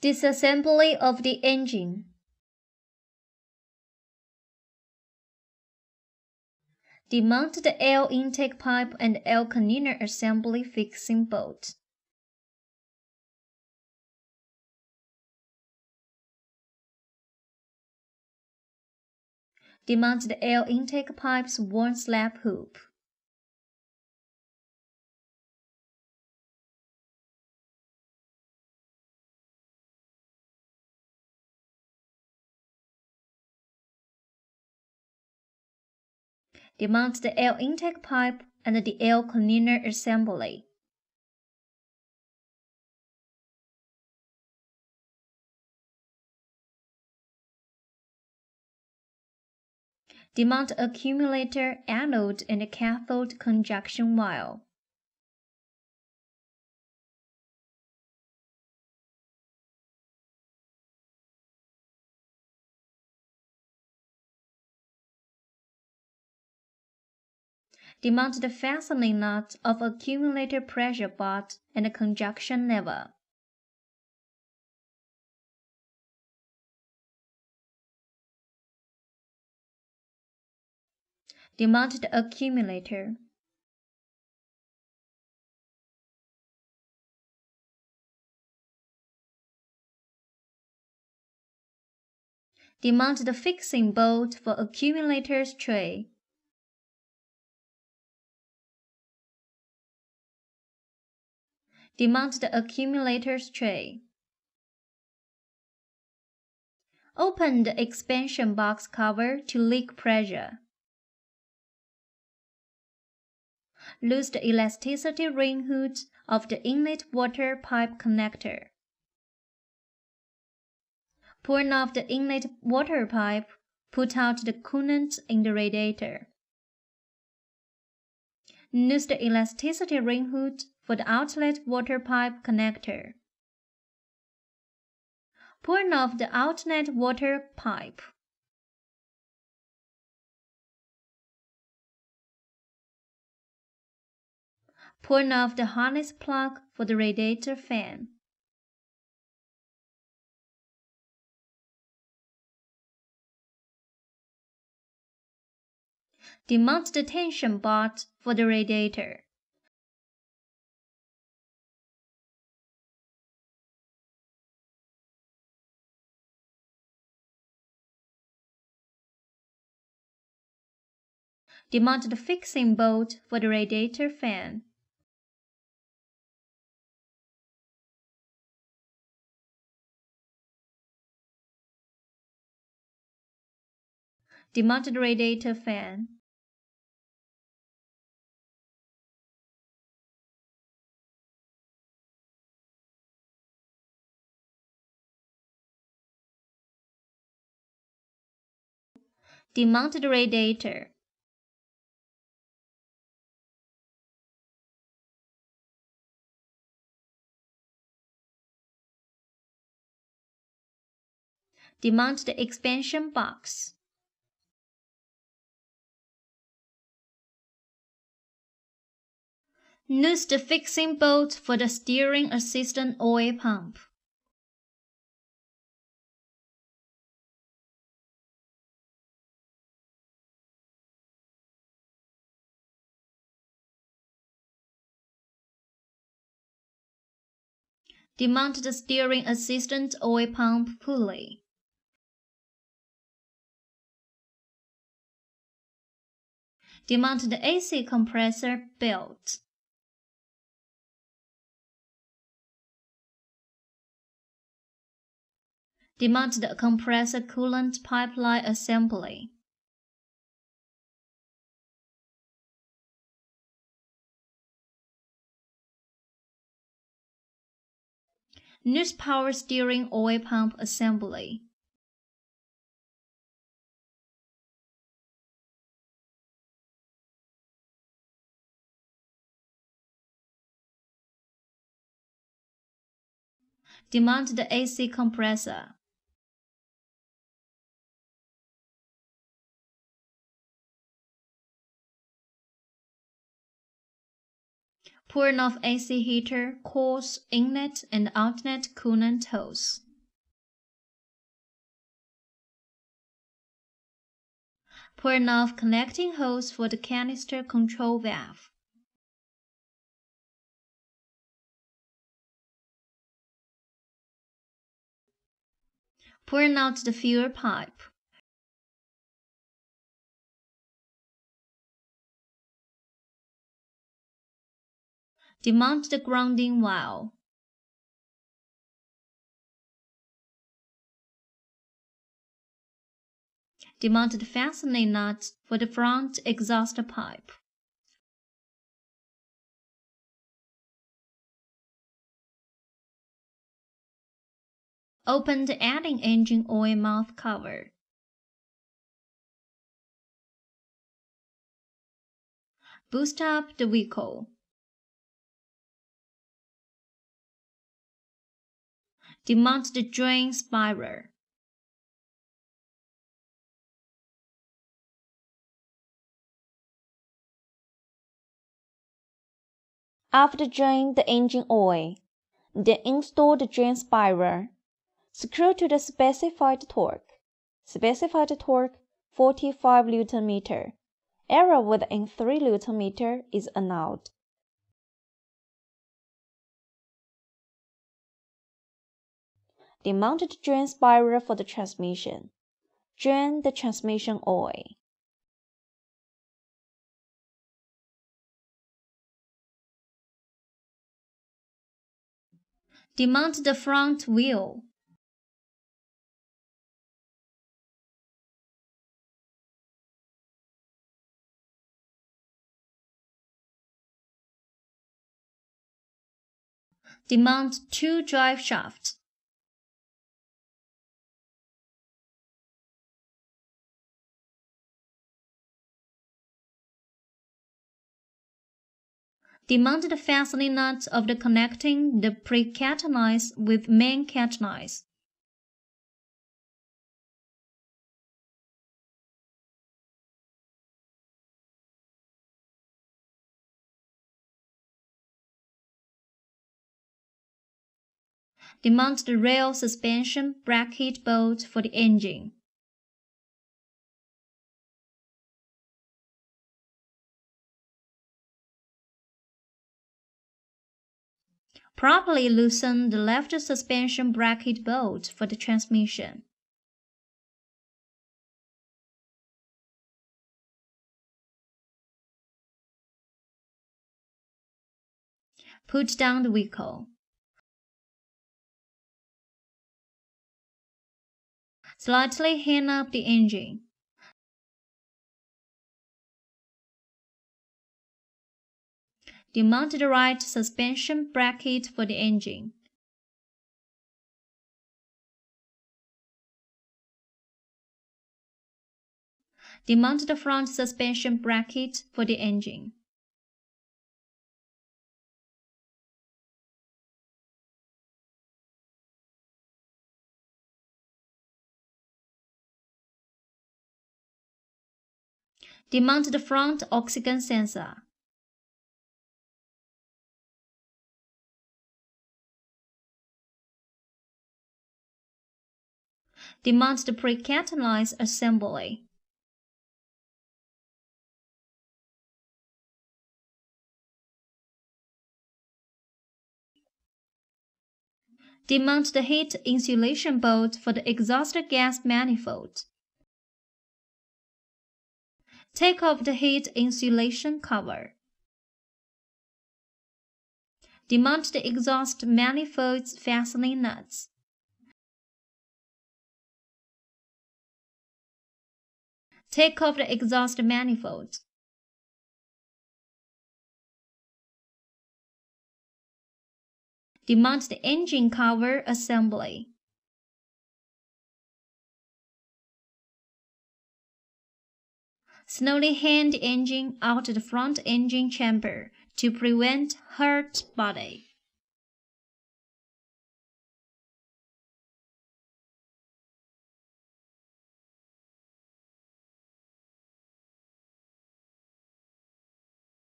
Disassembly of the engine. Demount the air intake pipe and air cleaner assembly fixing bolt. Demount the air intake pipe's one slab hoop. Demount the air intake pipe and the air cleaner assembly. Demount accumulator, anode, and cathode conjunction wire. Demount the fastening nut of accumulator pressure butt and conjunction lever. Demount the accumulator. Demount the fixing bolt for accumulator's tray. Demount the accumulator's tray. Open the expansion box cover to leak pressure. Loose the elasticity ring hood of the inlet water pipe connector. Pulling off the inlet water pipe, put out the coolant in the radiator. Loose the elasticity ring hood for the outlet water pipe connector. Pulling off the outlet water pipe. Pulling off the harness plug for the radiator fan. Demount the tension butt for the radiator. Demount the fixing bolt for the radiator fan. Demount the radiator fan. Demount the radiator. Demount the expansion box. Loose the fixing bolt for the steering assistant oil pump. Demount the steering assistant oil pump pulley. Demount the AC compressor belt. Demount the compressor coolant pipeline assembly. Loose power steering oil pump assembly. Demount the AC compressor. Pulling off AC heater, coils, inlet, and outlet coolant hose. Pour enough connecting hose for the canister control valve. Pour out the fuel pipe. Demount the grounding wire. Demount the fastening nut for the front exhaust pipe. Open the adding engine oil mouth cover. Boost up the vehicle. Demount the drain spiral. After draining the engine oil, then install the drain spiral. Screw to the specified torque. Specified torque 45 Nm. Error within 3 Nm is allowed. Demount the drain spiral for the transmission. Drain the transmission oil. Demount the front wheel. Demount 2 drive shafts. Demount the fastening nuts of the connecting the pre-catalyze with main catalyze. Demount the rail suspension bracket bolt for the engine. Properly loosen the left suspension bracket bolt for the transmission. Put down the vehicle. Slightly hand up the engine. Demount the right suspension bracket for the engine. Demount the front suspension bracket for the engine. Demount the front oxygen sensor. Demount the pre-catalyzed assembly. Demount the heat insulation bolt for the exhaust gas manifold. Take off the heat insulation cover. Demount the exhaust manifold's fastening nuts. Take off the exhaust manifold. Demount the engine cover assembly. Slowly hand the engine out of the front engine chamber to prevent hurt body.